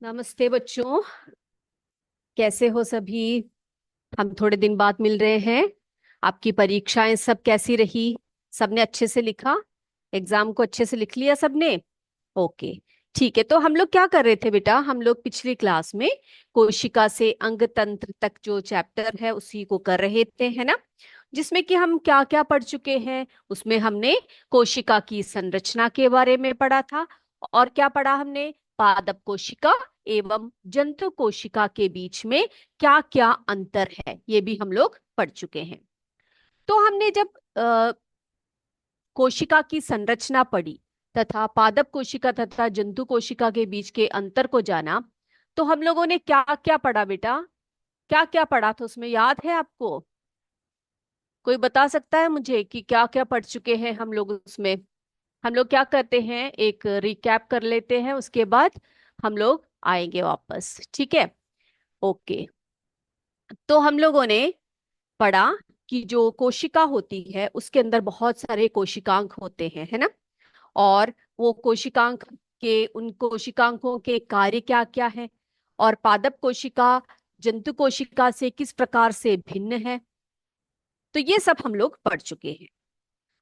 नमस्ते बच्चों, कैसे हो सभी। हम थोड़े दिन बाद मिल रहे हैं। आपकी परीक्षाएं सब कैसी रही? सबने अच्छे से लिखा? एग्जाम को अच्छे से लिख लिया सबने? ओके, ठीक है। तो हम लोग क्या कर रहे थे बेटा? हम लोग पिछली क्लास में कोशिका से अंग तंत्र तक जो चैप्टर है उसी को कर रहे थे, है ना? जिसमें कि हम क्या क्या पढ़ चुके हैं। उसमें हमने कोशिका की संरचना के बारे में पढ़ा था। और क्या पढ़ा हमने? पादप कोशिका एवं जंतु कोशिका के बीच में क्या क्या अंतर है, ये भी हम लोग पढ़ चुके हैं। तो हमने जब कोशिका की संरचना पढ़ी तथा पादप कोशिका तथा जंतु कोशिका के बीच के अंतर को जाना, तो हम लोगों ने क्या क्या पढ़ा बेटा? क्या क्या पढ़ा था उसमें, याद है आपको? कोई बता सकता है मुझे कि क्या क्या पढ़ चुके हैं हम लोग उसमें? हम लोग क्या करते हैं, एक रिकैप कर लेते हैं, उसके बाद हम लोग आएंगे वापस, ठीक है? ओके। तो हम लोगों ने पढ़ा कि जो कोशिका होती है उसके अंदर बहुत सारे कोशिकांग होते हैं, है ना? और वो कोशिकांग के, उन कोशिकांगों के कार्य क्या क्या है, और पादप कोशिका जंतु कोशिका से किस प्रकार से भिन्न है। तो ये सब हम लोग पढ़ चुके हैं।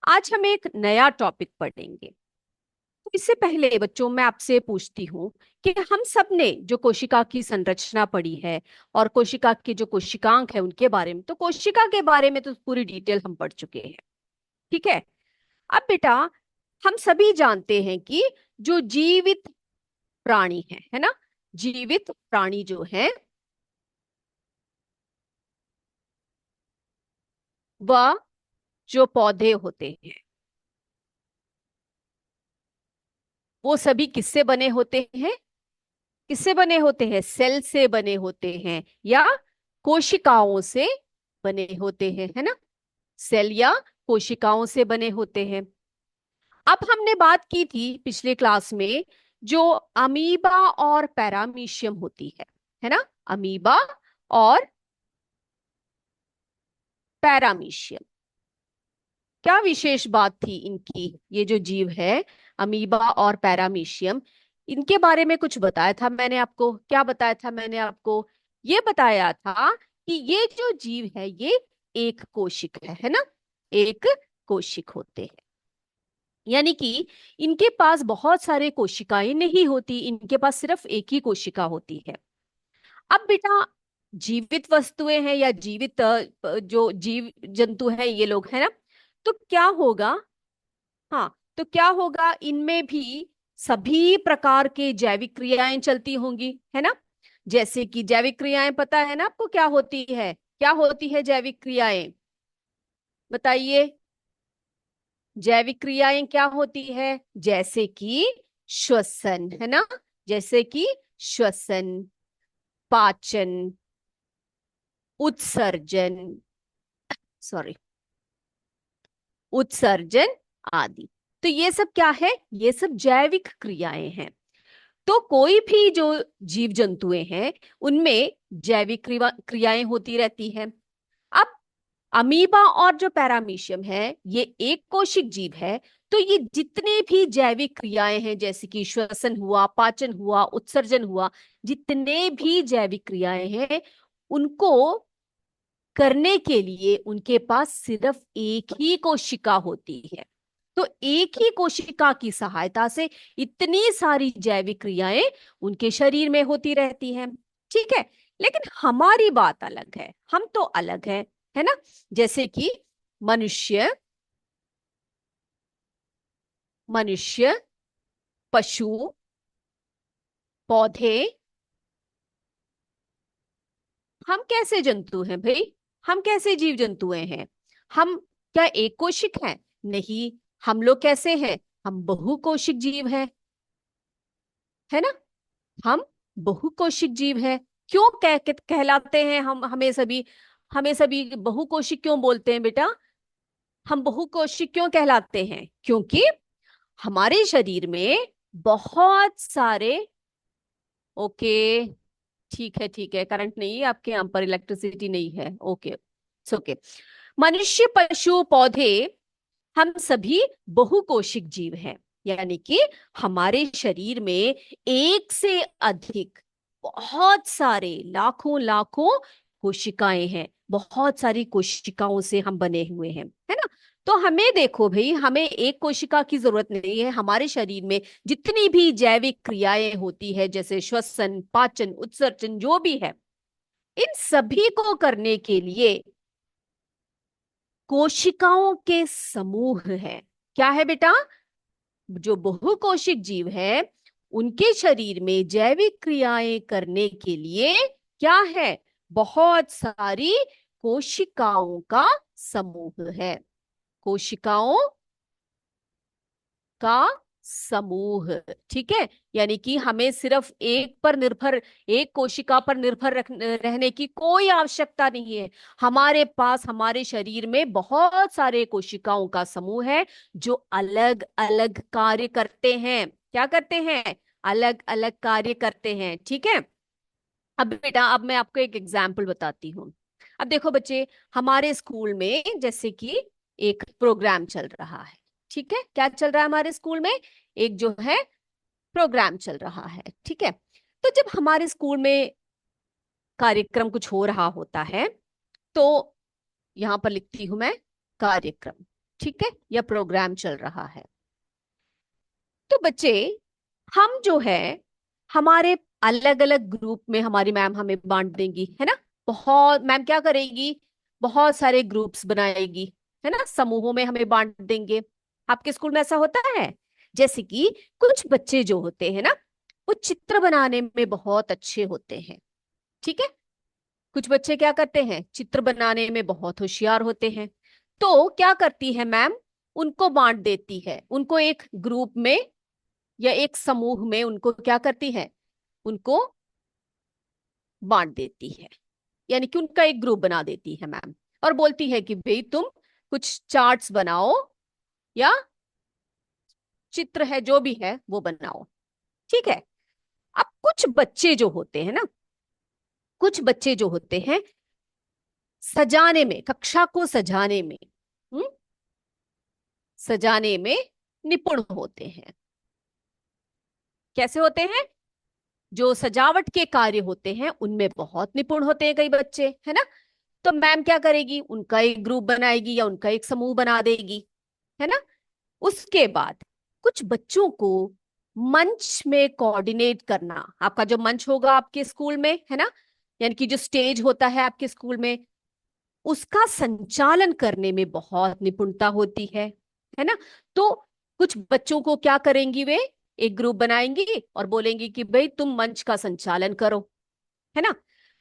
आज हम एक नया टॉपिक पढ़ेंगे। तो इससे पहले बच्चों, मैं आपसे पूछती हूँ कि हम सब ने जो कोशिका की संरचना पढ़ी है और कोशिका के जो कोशिकांग है उनके बारे में, तो कोशिका के बारे में तो पूरी डिटेल हम पढ़ चुके हैं, ठीक है? अब बेटा, हम सभी जानते हैं कि जो जीवित प्राणी है ना, जीवित प्राणी जो है वह, जो पौधे होते हैं वो सभी किससे बने होते हैं? किससे बने होते हैं? सेल से बने होते हैं या कोशिकाओं से बने होते हैं, है ना? सेल या कोशिकाओं से बने होते हैं। अब हमने बात की थी पिछले क्लास में, जो अमीबा और पैरामीशियम होती है ना? अमीबा और पैरामीशियम, क्या विशेष बात थी इनकी? ये जो जीव है अमीबा और पैरामीशियम, इनके बारे में कुछ बताया था मैंने आपको। क्या बताया था मैंने आपको? ये बताया था कि ये जो जीव है ये एक कोशिक है ना? एक कोशिक होते हैं, यानी कि इनके पास बहुत सारे कोशिकाएं नहीं होती, इनके पास सिर्फ एक ही कोशिका होती है। अब बेटा, जीवित वस्तुएं हैं या जीवित जो जीव जंतु हैं ये लोग, है ना? तो क्या होगा? हाँ, तो क्या होगा, इनमें भी सभी प्रकार के जैविक क्रियाएं चलती होंगी, है ना? जैसे कि जैविक क्रियाएं, पता है ना आपको क्या होती है? क्या होती है जैविक क्रियाएं? बताइए। जैविक क्रियाएं क्या होती है? जैसे कि श्वसन, है ना? जैसे कि श्वसन, पाचन, उत्सर्जन, सॉरी, उत्सर्जन आदि। तो ये सब क्या है? ये सब जैविक क्रियाएं हैं। तो कोई भी जो जीव जंतुएं हैं उनमें जैविक क्रियाएं होती रहती हैं। अब अमीबा और जो पैरामीशियम है ये एक कोशिक जीव है। तो ये जितने भी जैविक क्रियाएं हैं, जैसे कि श्वसन हुआ, पाचन हुआ, उत्सर्जन हुआ, जितने भी जैविक क्रियाएं हैं उनको करने के लिए उनके पास सिर्फ एक ही कोशिका होती है। तो एक ही कोशिका की सहायता से इतनी सारी जैविक क्रियाएं उनके शरीर में होती रहती हैं, ठीक है? लेकिन हमारी बात अलग है, हम तो अलग हैं, है ना? जैसे कि मनुष्य, मनुष्य, पशु, पौधे, हम कैसे जंतु हैं भाई? हम कैसे जीव जंतुएं हैं? हम क्या एक कोशिक हैं? नहीं। हम लोग कैसे हैं? हम बहुकोशिक जीव हैं, है ना? हम बहुकोशिक जीव हैं। क्यों कहलाते हैं हम, हमें सभी बहुकोशिक क्यों बोलते हैं बेटा? हम बहुकोशिक क्यों कहलाते हैं? क्योंकि हमारे शरीर में बहुत सारे, ओके, ठीक है ठीक है, करंट नहीं है आपके यहाँ पर, इलेक्ट्रिसिटी नहीं है, ओके, ओके। मनुष्य, पशु, पौधे, हम सभी बहुकोशिक जीव हैं। यानी कि हमारे शरीर में एक से अधिक बहुत सारे लाखों लाखों कोशिकाएं हैं, बहुत सारी कोशिकाओं से हम बने हुए हैं, है ना। तो हमें देखो भाई, हमें एक कोशिका की जरूरत नहीं है। हमारे शरीर में जितनी भी जैविक क्रियाएं होती है, जैसे श्वसन, पाचन, उत्सर्जन, जो भी है, इन सभी को करने के लिए कोशिकाओं के समूह है। क्या है बेटा? जो बहुकोशिक जीव है, उनके शरीर में जैविक क्रियाएं करने के लिए क्या है? बहुत सारी कोशिकाओं का समूह है। कोशिकाओं का समूह, ठीक है। यानी कि हमें सिर्फ एक कोशिका पर निर्भर रहने की कोई आवश्यकता नहीं है। हमारे पास हमारे शरीर में बहुत सारे कोशिकाओं का समूह है, जो अलग अलग कार्य करते हैं। क्या करते हैं? अलग अलग कार्य करते हैं, ठीक है। अब बेटा, अब मैं आपको एक एग्जाम्पल बताती हूँ। अब देखो बच्चे, हमारे स्कूल में जैसे कि एक प्रोग्राम चल रहा है, ठीक है। क्या चल रहा है हमारे स्कूल में? एक जो है प्रोग्राम चल रहा है, ठीक है। तो जब हमारे स्कूल में कार्यक्रम कुछ हो रहा होता है, तो यहां पर लिखती हूं मैं कार्यक्रम, ठीक है, या प्रोग्राम चल रहा है। तो बच्चे, हम जो है हमारे अलग अलग ग्रुप में हमारी मैम हमें बांट देंगी, है ना। बहुत मैम क्या करेगी? बहुत सारे ग्रुप्स बनाएगी, है ना, समूहों में हमें बांट देंगे। आपके स्कूल में ऐसा होता है? जैसे कि कुछ बच्चे जो होते हैं ना, वो चित्र बनाने में बहुत अच्छे होते हैं, ठीक है। कुछ बच्चे क्या करते हैं? चित्र बनाने में बहुत होशियार होते हैं। तो क्या करती है मैम? उनको बांट देती है, उनको एक ग्रुप में या एक समूह में उनको क्या करती है? उनको बांट देती है, यानी कि उनका एक ग्रुप बना देती है मैम, और बोलती है कि भाई तुम कुछ चार्ट्स बनाओ या चित्र है जो भी है वो बनाओ, ठीक है। अब कुछ बच्चे जो होते हैं ना, कुछ बच्चे जो होते हैं सजाने में, कक्षा को सजाने में, हम्म सजाने में निपुण होते हैं। कैसे होते हैं? जो सजावट के कार्य होते हैं उनमें बहुत निपुण होते हैं कई बच्चे, है ना। तो मैम क्या करेगी? उनका एक ग्रुप बनाएगी या उनका एक समूह बना देगी, है ना। उसके बाद कुछ बच्चों को मंच में कोऑर्डिनेट करना, आपका जो मंच होगा आपके स्कूल में, है ना, यानी कि जो स्टेज होता है आपके स्कूल में, उसका संचालन करने में बहुत निपुणता होती है ना। तो कुछ बच्चों को क्या करेंगी? वे एक ग्रुप बनाएंगी और बोलेंगी कि भाई तुम मंच का संचालन करो, है ना।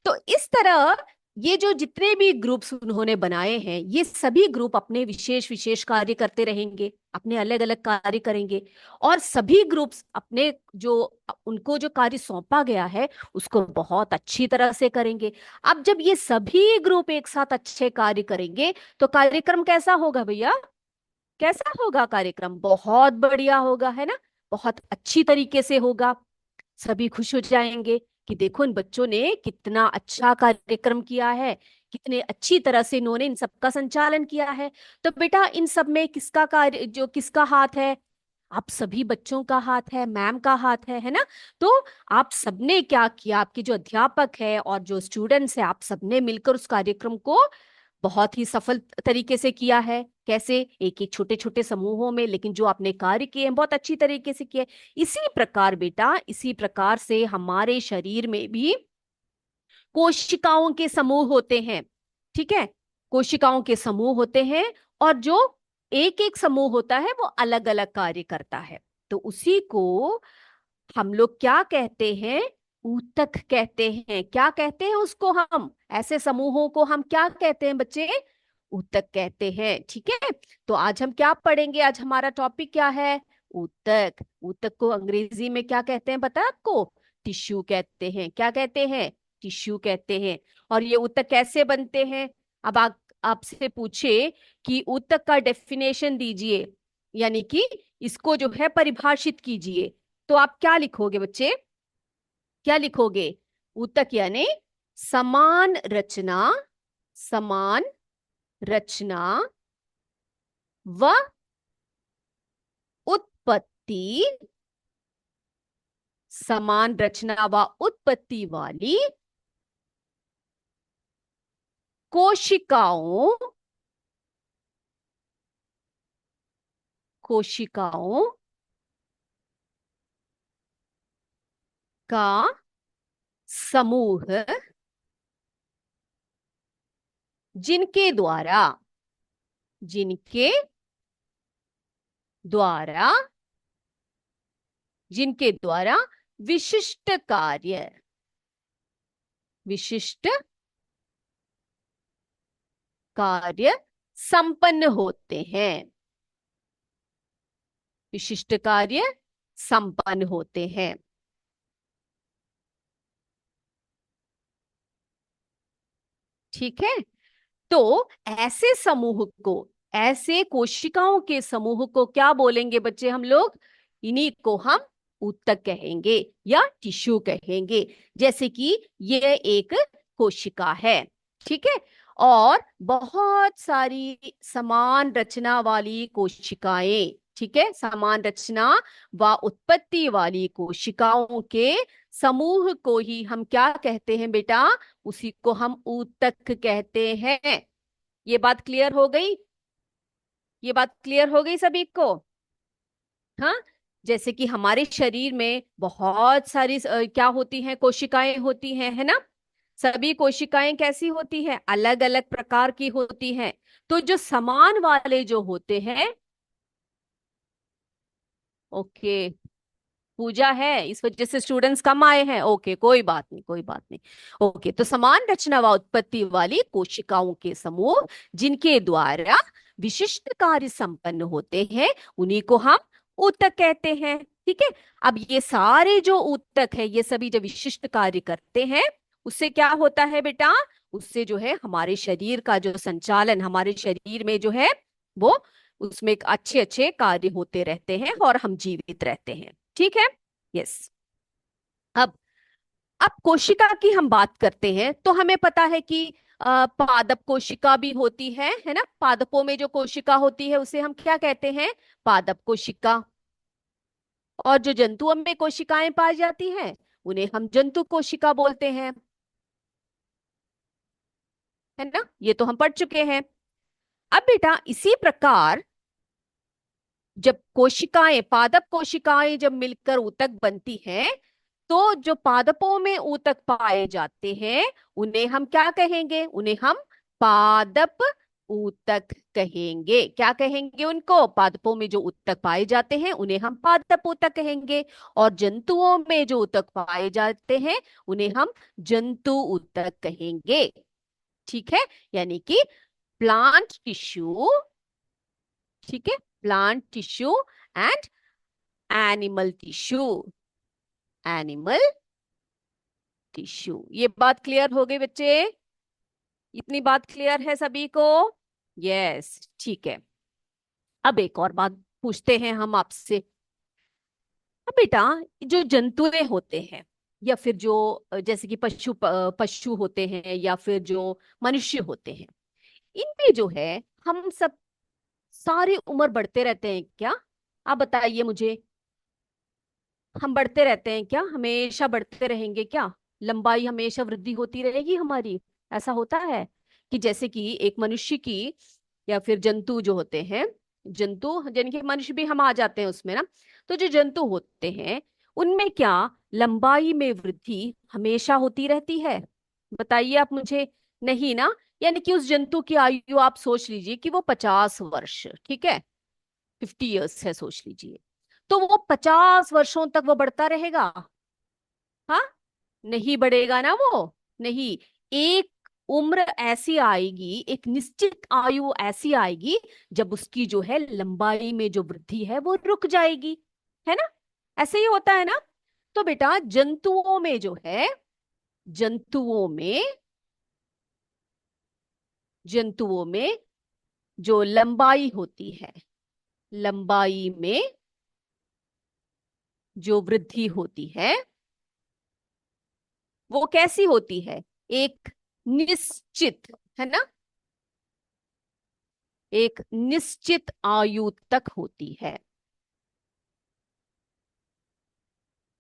तो इस तरह ये जो जितने भी ग्रुप्स उन्होंने बनाए हैं, ये सभी ग्रुप अपने विशेष विशेष कार्य करते रहेंगे, अपने अलग अलग कार्य करेंगे, और सभी ग्रुप्स अपने जो उनको जो कार्य सौंपा गया है उसको बहुत अच्छी तरह से करेंगे। अब जब ये सभी ग्रुप एक साथ अच्छे कार्य करेंगे, तो कार्यक्रम कैसा होगा भैया? कैसा होगा कार्यक्रम? बहुत बढ़िया होगा, है ना। बहुत अच्छी तरीके से होगा। सभी खुश हो जाएंगे कि देखो इन बच्चों ने कितना अच्छा कार्यक्रम किया है, कितने अच्छी तरह से इन्होंने इन सब का संचालन किया है। तो बेटा, इन सब में किसका कार्य, जो किसका हाथ है? आप सभी बच्चों का हाथ है, मैम का हाथ है ना। तो आप सबने क्या किया? आपके जो अध्यापक है और जो स्टूडेंट्स है, आप सबने मिलकर उस कार्यक्रम को बहुत ही सफल तरीके से किया है। कैसे? एक एक छोटे छोटे समूहों में, लेकिन जो आपने कार्य किए हैं बहुत अच्छी तरीके से किए। इसी प्रकार बेटा, इसी प्रकार से हमारे शरीर में भी कोशिकाओं के समूह होते हैं, ठीक है। कोशिकाओं के समूह होते हैं, और जो एक एक समूह होता है वो अलग अलग कार्य करता है। तो उसी को हम लोग क्या कहते हैं? ऊतक कहते हैं। क्या कहते हैं उसको हम? ऐसे समूहों को हम क्या कहते हैं बच्चे? ऊतक कहते हैं, ठीक है। तो आज हम क्या पढ़ेंगे? आज हमारा टॉपिक क्या है? ऊतक। ऊतक को अंग्रेजी में क्या कहते हैं पता है आपको? टिश्यू कहते हैं। क्या कहते हैं? टिश्यू कहते हैं। और ये ऊतक कैसे बनते हैं? अब आप आपसे पूछे कि ऊतक का डेफिनेशन दीजिए, यानी कि इसको जो है परिभाषित कीजिए, तो आप क्या लिखोगे बच्चे? क्या लिखोगे? ऊतक यानी समान रचना, समान रचना व उत्पत्ति समान रचना व उत्पत्ति वाली कोशिकाओं कोशिकाओं का समूह जिनके द्वारा जिनके द्वारा जिनके द्वारा विशिष्ट कार्य संपन्न होते हैं। विशिष्ट कार्य संपन्न होते हैं। ठीक है। तो ऐसे समूह को, ऐसे कोशिकाओं के समूह को क्या बोलेंगे बच्चे हम लोग? इन्हीं को हम ऊतक कहेंगे या टिश्यू कहेंगे। जैसे कि ये एक कोशिका है, ठीक है, और बहुत सारी समान रचना वाली कोशिकाएं, ठीक है, समान रचना व उत्पत्ति वाली कोशिकाओं के समूह को ही हम क्या कहते हैं बेटा? उसी को हम ऊतक कहते हैं। ये बात क्लियर हो गई? ये बात क्लियर हो गई सभी को? हाँ। जैसे कि हमारे शरीर में बहुत सारी क्या होती हैं? कोशिकाएं होती हैं, है ना? सभी कोशिकाएं कैसी होती हैं? अलग अलग प्रकार की होती हैं। तो जो समान वाले जो होते हैं, ओके, पूजा है इस वजह से स्टूडेंट्स कम आए हैं, ओके, कोई बात नहीं, कोई बात नहीं। ओके, तो समान रचना व उत्पत्ति वाली कोशिकाओं के समूह जिनके द्वारा विशिष्ट कार्य संपन्न होते हैं, उन्हीं को हम ऊतक कहते हैं। ठीक है। अब ये सारे जो ऊतक है, ये सभी जो विशिष्ट कार्य करते हैं, उससे क्या होता है बेटा? उससे जो है हमारे शरीर का जो संचालन, हमारे शरीर में जो है वो, उसमें एक अच्छे अच्छे कार्य होते रहते हैं और हम जीवित रहते हैं। ठीक है। यस। अब अब कोशिका की हम बात करते हैं तो हमें पता है कि पादप कोशिका भी होती है ना? पादपों में जो कोशिका होती है उसे हम क्या कहते हैं? पादप कोशिका। और जो जंतुओं में कोशिकाएं पाई जाती हैं उन्हें हम जंतु कोशिका बोलते हैं, है ना? ये तो हम पढ़ चुके हैं। अब बेटा इसी प्रकार जब कोशिकाएं, पादप कोशिकाएं जब मिलकर ऊतक बनती हैं, तो जो पादपों में ऊतक पाए जाते हैं उन्हें हम क्या कहेंगे? उन्हें हम पादप ऊतक कहेंगे। क्या कहेंगे उनको? पादपों में जो ऊतक पाए जाते हैं उन्हें हम पादप ऊतक कहेंगे। और जंतुओं में जो ऊतक पाए जाते हैं उन्हें हम जंतु ऊतक कहेंगे। ठीक है। यानी कि प्लांट टिश्यू, ठीक है, plant tissue and animal tissue, animal tissue. ये बात क्लियर हो गई बच्चे? इतनी बात क्लियर है सभी को? यस, ठीक है। अब एक और बात पूछते हैं हम आपसे। अब बेटा जो जंतुएं होते हैं या फिर जो जैसे कि पशु होते हैं या फिर जो मनुष्य होते हैं, इनमें जो है हम सब सारी उम्र बढ़ते रहते हैं क्या? आप बताइए मुझे। हम बढ़ते रहते हैं क्या? हमेशा बढ़ते रहेंगे क्या? लंबाई हमेशा वृद्धि होती रहेगी हमारी? ऐसा होता है कि जैसे कि एक मनुष्य की या फिर जंतु जो होते हैं, जंतु यानी कि मनुष्य भी हम आ जाते हैं उसमें ना, तो जो जंतु होते हैं उनमें क्या लंबाई में वृद्धि हमेशा होती रहती है? बताइए आप मुझे। नहीं ना? यानी कि उस जंतु की आयु आप सोच लीजिए कि वो 50 वर्ष, ठीक है, 50 ईयर्स है सोच लीजिए। तो वो 50 वर्षों तक वो बढ़ता रहेगा? हाँ, नहीं बढ़ेगा ना वो। नहीं। एक उम्र ऐसी आएगी, एक निश्चित आयु ऐसी आएगी जब उसकी जो है लंबाई में जो वृद्धि है वो रुक जाएगी, है ना? ऐसे ही होता है ना? तो बेटा जंतुओं में जंतुओं में जो लंबाई होती है, लंबाई में जो वृद्धि होती है वो कैसी होती है? एक निश्चित, है ना, एक निश्चित आयु तक होती है।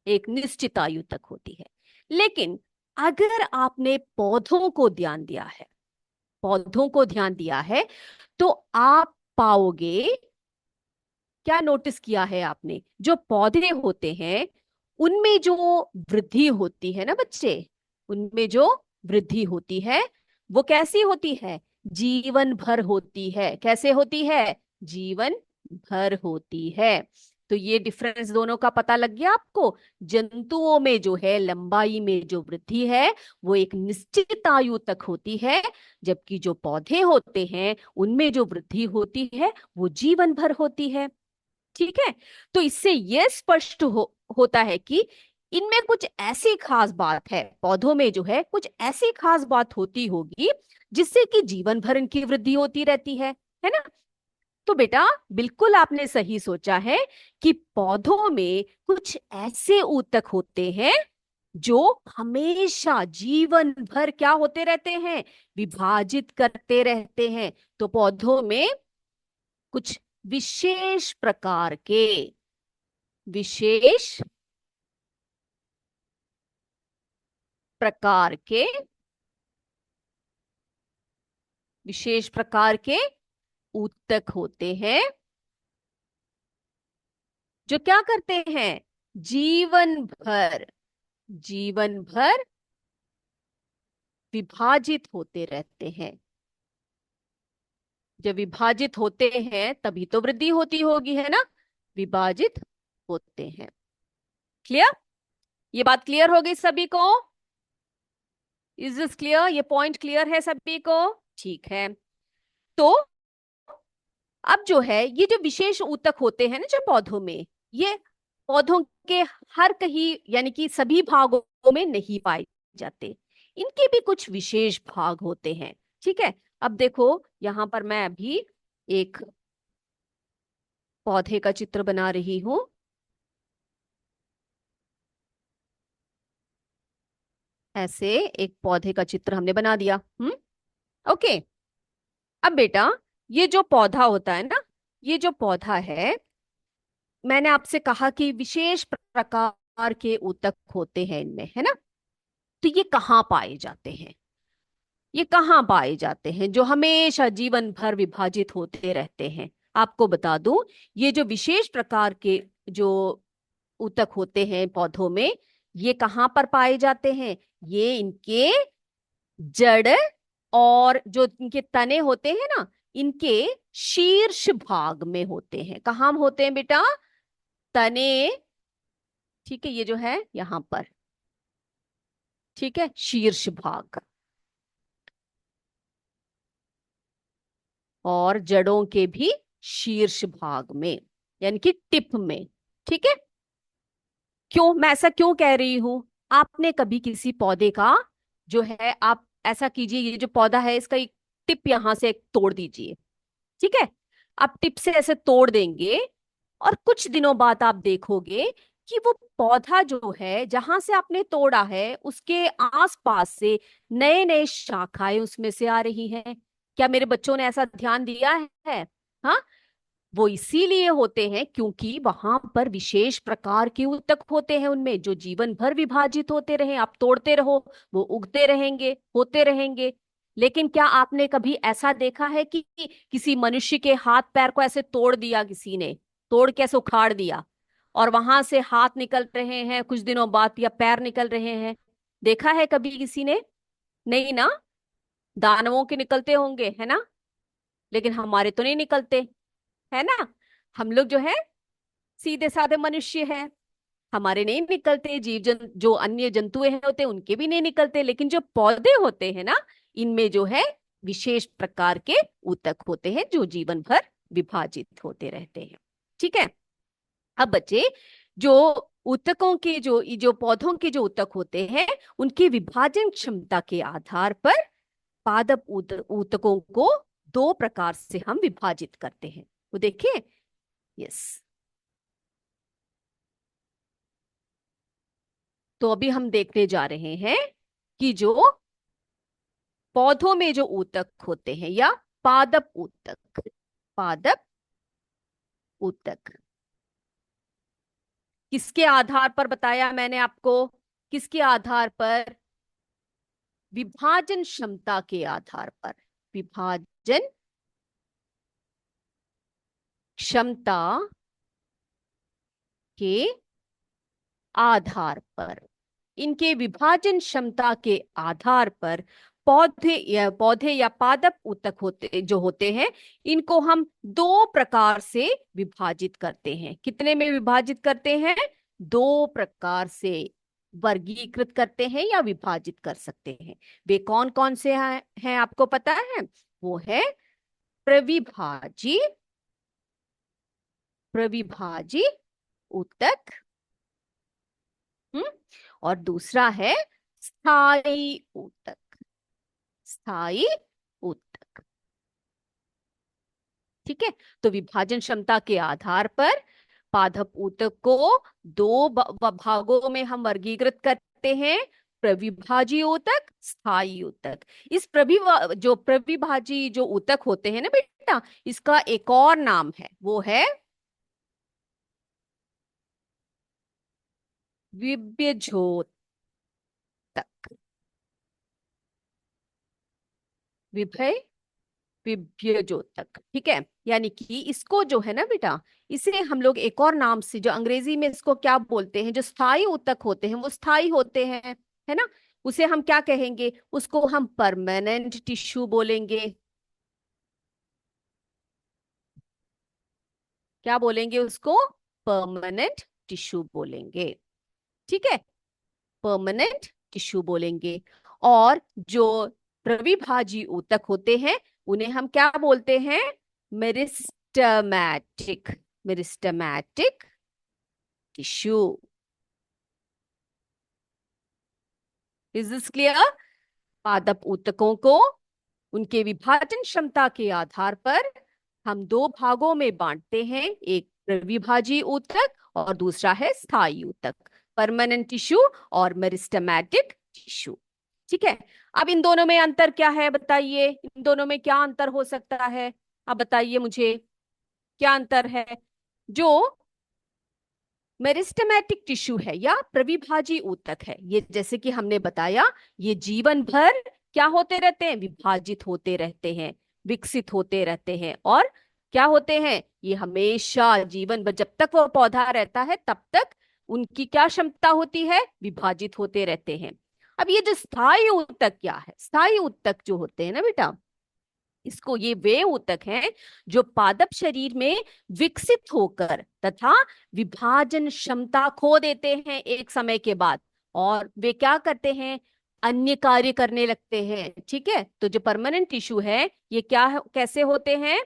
एक निश्चित आयु तक होती है। लेकिन अगर आपने पौधों को ध्यान दिया है, पौधों को ध्यान दिया है, तो आप पाओगे, क्या नोटिस किया है आपने, जो पौधे होते हैं उनमें जो वृद्धि होती है ना बच्चे, उनमें जो वृद्धि होती है वो कैसी होती है, जीवन भर होती है। कैसे होती है, जीवन भर होती है। तो ये डिफरेंस दोनों का पता लग गया आपको। जंतुओं में जो है लंबाई में जो वृद्धि है वो एक निश्चित आयु तक होती है, जबकि जो पौधे होते हैं उनमें जो वृद्धि होती है वो जीवन भर होती है। ठीक है। तो इससे यह स्पष्ट होता है कि इनमें कुछ ऐसी खास बात है, पौधों में जो है कुछ ऐसी खास बात होती होगी जिससे कि जीवन भर इनकी वृद्धि होती रहती है ना। तो बेटा बिल्कुल आपने सही सोचा है कि पौधों में कुछ ऐसे ऊतक होते हैं जो हमेशा जीवन भर क्या होते रहते हैं, विभाजित करते रहते हैं। तो पौधों में कुछ विशेष प्रकार के, विशेष प्रकार के, विशेष प्रकार के ऊतक होते हैं जो क्या करते हैं, जीवन भर, जीवन भर विभाजित होते रहते हैं। जब विभाजित होते हैं तभी तो वृद्धि होती होगी, है ना। विभाजित होते हैं। क्लियर, ये बात क्लियर हो गई सभी को? इज दिस क्लियर, ये पॉइंट क्लियर है सभी को? ठीक है। तो अब जो है ये जो विशेष ऊतक होते हैं ना जो पौधों में, ये पौधों के हर कहीं यानी कि सभी भागों में नहीं पाए जाते, इनके भी कुछ विशेष भाग होते हैं। ठीक है। अब देखो यहां पर मैं अभी एक पौधे का चित्र बना रही हूं। ऐसे एक पौधे का चित्र हमने बना दिया। ओके। अब बेटा ये जो पौधा होता है ना, ये जो पौधा है, मैंने आपसे कहा कि विशेष प्रकार के ऊतक होते हैं इनमें, है ना। तो ये कहाँ पाए जाते हैं, ये कहाँ पाए जाते हैं जो हमेशा जीवन भर विभाजित होते रहते हैं? आपको बता दूं, ये जो विशेष प्रकार के जो ऊतक होते हैं पौधों में, ये कहाँ पर पाए जाते हैं, ये इनके जड़ और जो इनके तने होते हैं ना, इनके शीर्ष भाग में होते हैं। कहाँ होते हैं बेटा, तने, ठीक है, ये जो है यहां पर, ठीक है, शीर्ष भाग और जड़ों के भी शीर्ष भाग में, यानी कि टिप में। ठीक है। क्यों मैं ऐसा क्यों कह रही हूं, आपने कभी किसी पौधे का जो है, आप ऐसा कीजिए, ये जो पौधा है इसका एक टिप यहां से तोड़ दीजिए। ठीक है। आप टिप से ऐसे तोड़ देंगे और कुछ दिनों बाद आप देखोगे कि वो पौधा जो है जहां से आपने तोड़ा है उसके आसपास से नए नए शाखाएं उसमें से आ रही हैं। क्या मेरे बच्चों ने ऐसा ध्यान दिया है? हाँ। वो इसीलिए होते हैं क्योंकि वहां पर विशेष प्रकार के ऊतक होते हैं उनमें जो जीवन भर विभाजित होते रहे। आप तोड़ते रहो, वो उगते रहेंगे, होते रहेंगे। लेकिन क्या आपने कभी ऐसा देखा है कि किसी मनुष्य के हाथ पैर को ऐसे तोड़ दिया, किसी ने तोड़ के ऐसे उखाड़ दिया और वहां से हाथ निकल रहे हैं कुछ दिनों बाद या पैर निकल रहे हैं? देखा है कभी किसी ने? नहीं ना। दानवों के निकलते होंगे, है ना, लेकिन हमारे तो नहीं निकलते, है ना। हम लोग जो है सीधे साधे मनुष्य हैं, हमारे नहीं निकलते। जीव जन जो अन्य जंतु हैं होते हैं उनके भी नहीं निकलते, लेकिन जो पौधे होते हैं ना, इनमें जो है विशेष प्रकार के ऊतक होते हैं जो जीवन भर विभाजित होते रहते हैं। ठीक है। अब बच्चे, जो ऊतकों के जो जो पौधों के जो ऊतक होते हैं उनकी विभाजन क्षमता के आधार पर पादप ऊतकों को दो प्रकार से हम विभाजित करते हैं। वो देखिए, यस। तो अभी हम देखने जा रहे हैं कि जो पौधों में जो ऊतक होते हैं या पादप ऊतक, पादप ऊतक, किसके आधार पर बताया मैंने आपको? किसके आधार पर? विभाजन क्षमता के आधार पर। विभाजन क्षमता के आधार पर, इनके विभाजन क्षमता के आधार पर पौधे या पादप ऊतक होते जो होते हैं, इनको हम दो प्रकार से विभाजित करते हैं। कितने में विभाजित करते हैं? दो प्रकार से वर्गीकृत करते हैं या विभाजित कर सकते हैं। वे कौन कौन से हैं आपको पता है? वो है प्रविभाजी, प्रविभाजी ऊतक, और दूसरा है स्थायी ऊतक, स्थायी ऊतक। ठीक है, तो विभाजन क्षमता के आधार पर पादप ऊतक को दो भागों में हम वर्गीकृत करते हैं, प्रविभाजी ऊतक, स्थायी ऊतक। इस प्रविभाजी जो ऊतक होते हैं ना बेटा, इसका एक और नाम है, वो है विभ्यजोतक। विभय विभ्यजोतक। ठीक है, यानी कि इसको जो है ना बेटा, इसे हम लोग एक और नाम से, जो अंग्रेजी में इसको क्या बोलते हैं, जो स्थायी ऊतक होते हैं वो स्थायी होते हैं, है ना, उसे हम क्या कहेंगे? उसको हम परमानेंट टिश्यू बोलेंगे। क्या बोलेंगे उसको? परमानेंट टिश्यू बोलेंगे। ठीक है, परमानेंट टिश्यू बोलेंगे। और जो प्रविभाजी ऊतक होते हैं, उन्हें हम क्या बोलते हैं? Meristematic, meristematic tissue. Is this clear? पादप ऊतकों को उनके विभाजन क्षमता के आधार पर हम दो भागों में बांटते हैं, एक प्रविभाजी ऊतक और दूसरा है स्थायी ऊतक, परमानेंट टिश्यू और मेरिस्टेमेटिक टिश्यू। ठीक है, अब इन दोनों में अंतर क्या है बताइए? इन दोनों में क्या अंतर हो सकता है? अब बताइए मुझे, क्या अंतर है? जो मेरिस्टेमेटिक टिश्यू है या प्रविभाजी ऊतक है, ये जैसे कि हमने बताया, ये जीवन भर क्या होते रहते हैं? विभाजित होते रहते हैं, विकसित होते रहते हैं, और क्या होते हैं? ये हमेशा जीवन भर, जब तक वो पौधा रहता है तब तक उनकी क्या क्षमता होती है? विभाजित होते रहते हैं। अब ये जो स्थायी ऊतक क्या है? स्थायी ऊतक जो होते हैं ना बेटा, इसको, ये वे ऊतक हैं जो पादप शरीर में विकसित होकर तथा विभाजन क्षमता खो देते हैं एक समय के बाद, और वे क्या करते हैं? अन्य कार्य करने लगते हैं। ठीक है, तो जो परमानेंट टिश्यू है, ये क्या है, कैसे होते हैं?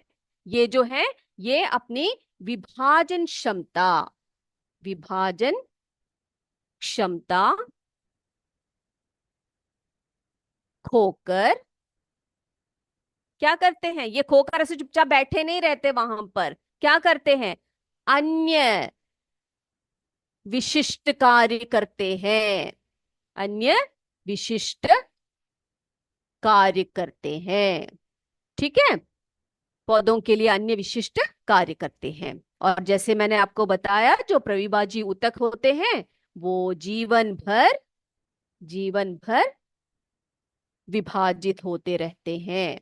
ये जो है, ये अपनी विभाजन क्षमता, विभाजन क्षमता खोकर क्या करते हैं? ये खोकर ऐसे चुपचाप बैठे नहीं रहते वहां पर, क्या करते हैं? अन्य विशिष्ट कार्य करते हैं, अन्य विशिष्ट कार्य करते हैं। ठीक है, पौधों के लिए अन्य विशिष्ट कार्य करते हैं। और जैसे मैंने आपको बताया, जो प्रविभाजी ऊतक होते हैं वो जीवन भर विभाजित होते रहते हैं,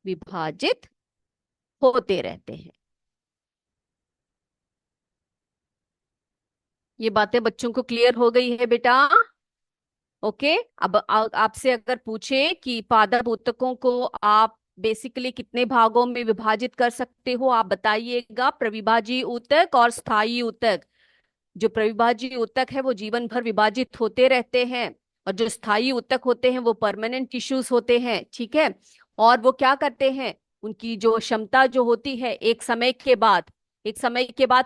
विभाजित होते रहते हैं। ये बातें बच्चों को क्लियर हो गई है बेटा? ओके, अब आपसे अगर पूछे कि पादप ऊतकों को आप बेसिकली कितने भागों में विभाजित कर सकते हो, आप बताइएगा। प्रविभाजी ऊतक और स्थायी ऊतक। जो प्रविभाजी ऊतक है वो जीवन भर विभाजित होते रहते हैं, और जो स्थायी ऊतक होते हैं वो परमानेंट टिश्यूज होते हैं। ठीक है, और वो क्या करते हैं? उनकी जो क्षमता जो होती है, एक समय के बाद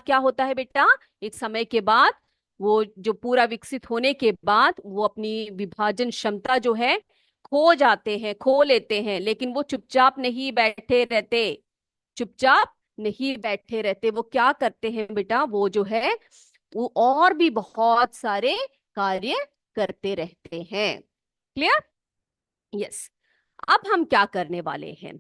क्या होता है बेटा? एक समय के बाद वो जो पूरा विकसित होने के बाद वो अपनी विभाजन क्षमता जो है खो जाते हैं, खो लेते हैं, लेकिन वो चुपचाप नहीं बैठे रहते, चुपचाप नहीं बैठे रहते। वो क्या करते हैं बेटा? वो जो है वो और भी बहुत सारे कार्य करते रहते हैं। क्लियर? यस। अब हम क्या करने वाले हैं?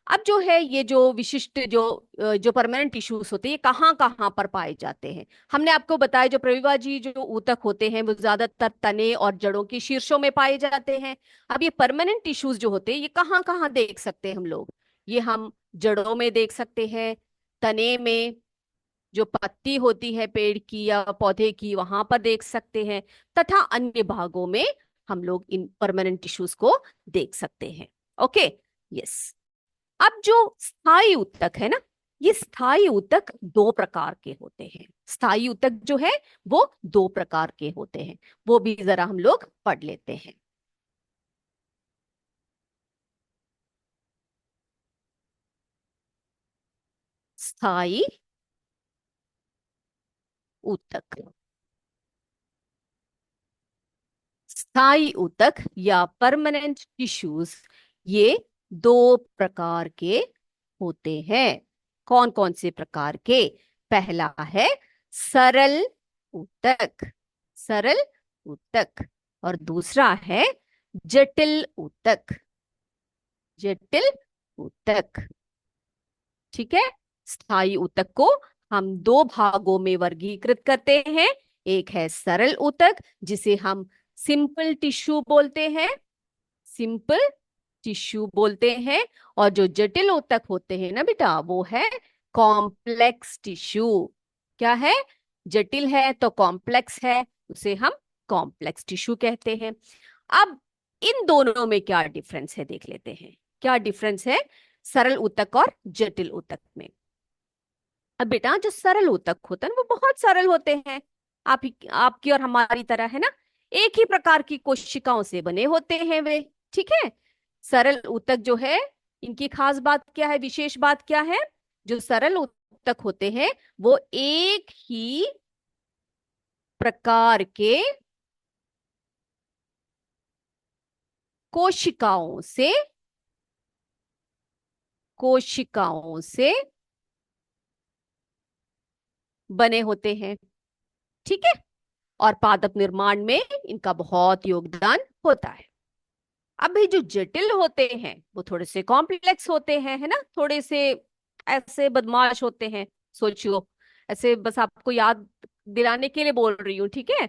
अब जो है ये जो विशिष्ट जो परमानेंट टिश्यूज होते हैं ये कहाँ कहाँ पर पाए जाते हैं। हमने आपको बताया जो प्रविभाजी जो ऊतक होते हैं वो ज्यादातर तने और जड़ों के शीर्षों में पाए जाते हैं। अब ये परमानेंट टिश्यूज जो होते हैं ये कहाँ कहाँ देख सकते हैं हम लोग। ये हम जड़ों में देख सकते हैं, तने में, जो पत्ती होती है पेड़ की या पौधे की वहां पर देख सकते हैं, तथा अन्य भागों में हम लोग इन परमानेंट टिश्यूज को देख सकते हैं। Okay, yes. अब जो स्थायी ऊतक है ना, ये स्थायी ऊतक दो प्रकार के होते हैं। स्थायी ऊतक जो है वो दो प्रकार के होते हैं, वो भी जरा हम लोग पढ़ लेते हैं। स्थायी ऊतक, स्थायी ऊतक या परमानेंट टिश्यूज ये दो प्रकार के होते हैं। कौन कौन से प्रकार के? पहला है सरल ऊतक, सरल ऊतक, और दूसरा है जटिल ऊतक, जटिल ऊतक। ठीक है, स्थायी ऊतक को हम दो भागों में वर्गीकृत करते हैं। एक है सरल ऊतक जिसे हम सिंपल टिश्यू बोलते हैं, सिंपल टिश्यू बोलते हैं। और जो जटिल ऊतक होते हैं ना बेटा वो है कॉम्प्लेक्स टिश्यू। क्या है? जटिल है तो कॉम्प्लेक्स है, उसे हम कॉम्प्लेक्स टिश्यू कहते हैं। अब इन दोनों में क्या डिफरेंस है देख लेते हैं। क्या डिफरेंस है सरल ऊतक और जटिल ऊतक में? अब बेटा जो सरल ऊतक होता है ना वो बहुत सरल होते हैं, आपकी और हमारी तरह है ना, एक ही प्रकार की कोशिकाओं से बने होते हैं वे। ठीक है, सरल ऊतक जो है इनकी खास बात क्या है, विशेष बात क्या है? जो सरल ऊतक होते हैं वो एक ही प्रकार के कोशिकाओं से, कोशिकाओं से बने होते हैं। ठीक है, और पादप निर्माण में इनका बहुत योगदान होता है। अब भाई जो जटिल होते हैं वो थोड़े से कॉम्प्लेक्स होते हैं, है ना, थोड़े से ऐसे बदमाश होते हैं। सोचियो, ऐसे बस आपको याद दिलाने के लिए बोल रही हूँ। ठीक है,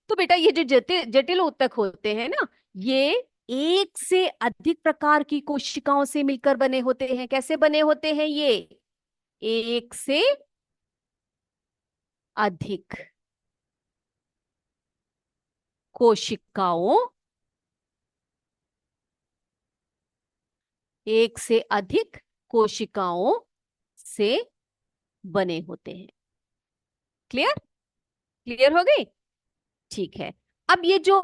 तो बेटा ये जो जटिल जटिल ऊतक होते हैं ना, ये एक से अधिक प्रकार की कोशिकाओं से मिलकर बने होते हैं। कैसे बने होते हैं ये? एक से अधिक कोशिकाओं, एक से अधिक कोशिकाओं से बने होते हैं। क्लियर? क्लियर हो गई? ठीक है। अब ये जो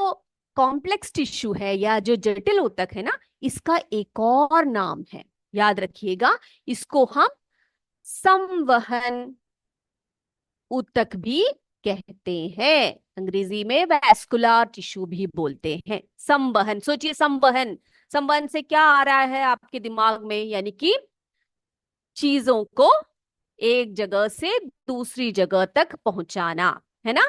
कॉम्प्लेक्स टिश्यू है या जो जटिल ऊतक है ना, इसका एक और नाम है, याद रखिएगा, इसको हम संवहन ऊतक भी कहते हैं। अंग्रेजी में वैस्कुलर टिश्यू भी बोलते हैं। संवहन, सोचिए संवहन, संवहन से क्या आ रहा है आपके दिमाग में? यानी कि चीजों को एक जगह से दूसरी जगह तक पहुंचाना, है ना,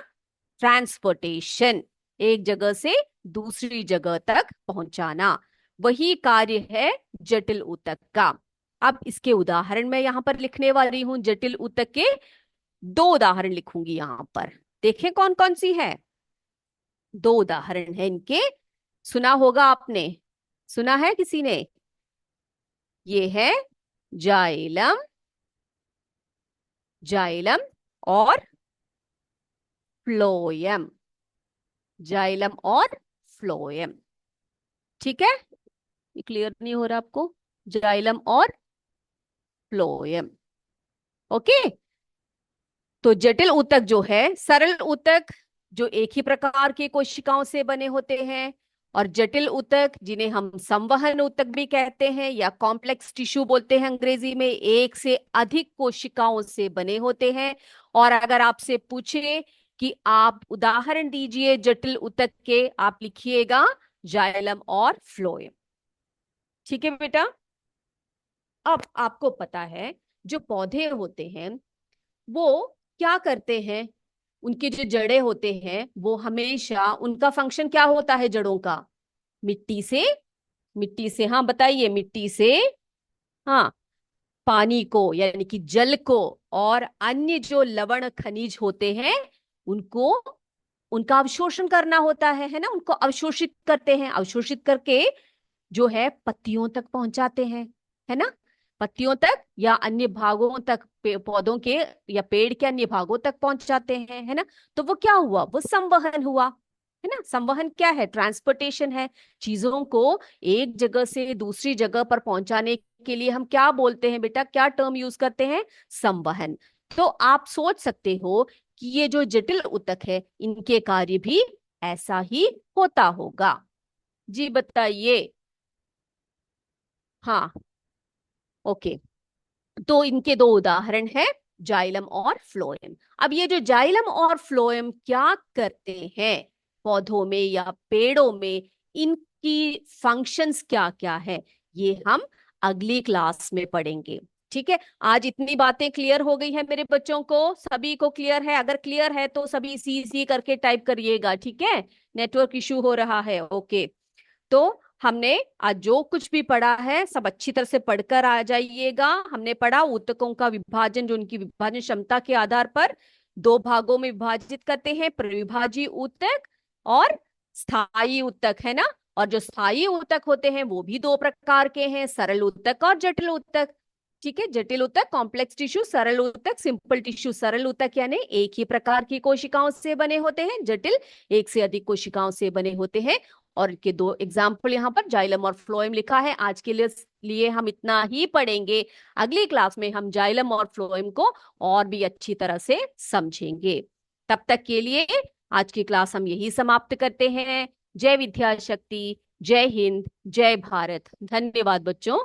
ट्रांसपोर्टेशन, एक जगह से दूसरी जगह तक पहुंचाना, वही कार्य है जटिल ऊतक का। अब इसके उदाहरण मैं यहां पर लिखने वाली हूं, जटिल ऊतक के दो उदाहरण लिखूंगी यहां पर। देखें कौन कौन सी है। दो उदाहरण है इनके, सुना होगा आपने, सुना है किसी ने? ये है जाइलम, जाइलम और फ्लोएम, जाइलम और फ्लोएम। ठीक है, ये क्लियर नहीं हो रहा आपको? जाइलम और फ्लोएम। ओके, तो जटिल ऊतक जो है, सरल ऊतक जो एक ही प्रकार के कोशिकाओं से बने होते हैं, और जटिल ऊतक जिन्हें हम संवहन ऊतक भी कहते हैं या कॉम्प्लेक्स टिश्यू बोलते हैं अंग्रेजी में, एक से अधिक कोशिकाओं से बने होते हैं। और अगर आपसे पूछे कि आप उदाहरण दीजिए जटिल ऊतक के, आप लिखिएगा जाइलम और फ्लोएम। ठीक है बेटा? अब आपको पता है जो पौधे होते हैं वो क्या करते हैं, उनकी जो जड़ें होते हैं वो हमेशा, उनका फंक्शन क्या होता है जड़ों का? मिट्टी से, मिट्टी से, हाँ बताइए, मिट्टी से हाँ, पानी को यानी कि जल को और अन्य जो लवण खनिज होते हैं उनको, उनका अवशोषण करना होता है ना, उनको अवशोषित करते हैं, अवशोषित करके जो है पत्तियों तक पहुंचाते हैं, है ना। पत्तियों तक या अन्य भागों तक, पौधों के या पेड़ के अन्य भागों तक पहुंचाते हैं, है ना। तो वो क्या हुआ, वो संवहन हुआ, है ना। संवहन क्या है, ट्रांसपोर्टेशन है। चीजों को एक जगह से दूसरी जगह पर पहुंचाने के लिए हम क्या बोलते हैं बेटा, क्या टर्म यूज करते हैं, संवहन। तो आप सोच सकते हो कि ये जो जटिल ऊतक है इनके कार्य भी ऐसा ही होता होगा। जी बताइए। हाँ, ओके। तो इनके दो उदाहरण है, जाइलम और फ्लोएम। अब ये जो जाइलम और फ्लोएम क्या करते हैं पौधों में या पेड़ों में, इनकी फंक्शंस क्या क्या है, ये हम अगली क्लास में पढ़ेंगे। ठीक है, आज इतनी बातें क्लियर हो गई है मेरे बच्चों को, सभी को क्लियर है? अगर क्लियर है तो सभी सी सी करके टाइप करिएगा, ठीक है। नेटवर्क इशू हो रहा है, ओके। तो हमने आज जो कुछ भी पढ़ा है सब अच्छी तरह से पढ़कर आ जाइएगा। हमने पढ़ा ऊतकों का विभाजन, जो उनकी विभाजन क्षमता के आधार पर दो भागों में विभाजित करते हैं, परिविभाजी ऊतक और स्थायी ऊतक, है ना। और जो स्थायी ऊतक होते हैं वो भी दो प्रकार के हैं, सरल ऊतक और जटिल ऊतक। ठीक है, जटिल ऊतक कॉम्प्लेक्स टिश्यू, सरल ऊतक सिंपल टिश्यू। सरल ऊतक यानी एक ही प्रकार की कोशिकाओं से बने होते हैं, जटिल एक से अधिक कोशिकाओं से बने होते हैं। और के दो एग्जाम्पल यहाँ पर जाइलम और फ्लोएम लिखा है। आज के लिए हम इतना ही पढ़ेंगे। अगली क्लास में हम जाइलम और फ्लोएम को और भी अच्छी तरह से समझेंगे। तब तक के लिए आज की क्लास हम यही समाप्त करते हैं। जय विद्या शक्ति, जय हिंद, जय भारत। धन्यवाद बच्चों।